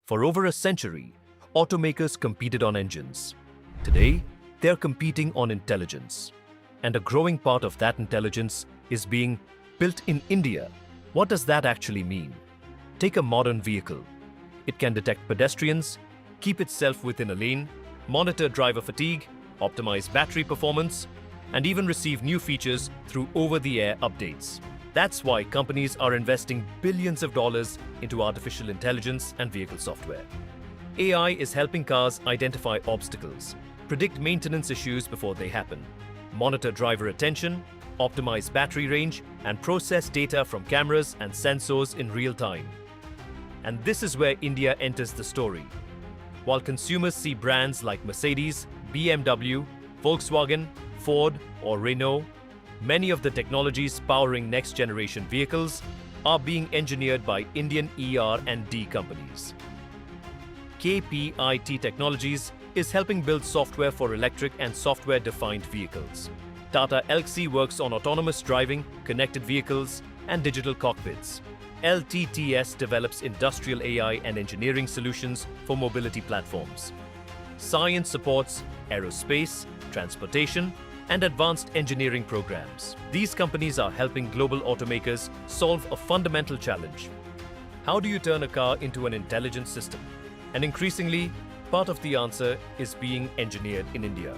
For over a century, automakers competed on engines. Today, they're competing on intelligence. And a growing part of that intelligence is being built in India. What does that actually mean? Take a modern vehicle. It can detect pedestrians, keep itself within a lane, monitor driver fatigue, optimize battery performance, and even receive new features through over-the-air updates. That's why companies are investing billions of dollars into artificial intelligence and vehicle software. AI is helping cars identify obstacles, predict maintenance issues before they happen, monitor driver attention, optimize battery range, and process data from cameras and sensors in real time. And this is where India enters the story. While consumers see brands like Mercedes, BMW, Volkswagen, Ford, or Renault, many of the technologies powering next-generation vehicles are being engineered by Indian ER&D companies. KPIT Technologies is helping build software for electric and software-defined vehicles. Tata Elxsi works on autonomous driving, connected vehicles, and digital cockpits. LTTS develops industrial AI and engineering solutions for mobility platforms. Cyient supports aerospace, transportation, and advanced engineering programs. These companies are helping global automakers solve a fundamental challenge. How do you turn a car into an intelligent system? And increasingly, part of the answer is being engineered in India.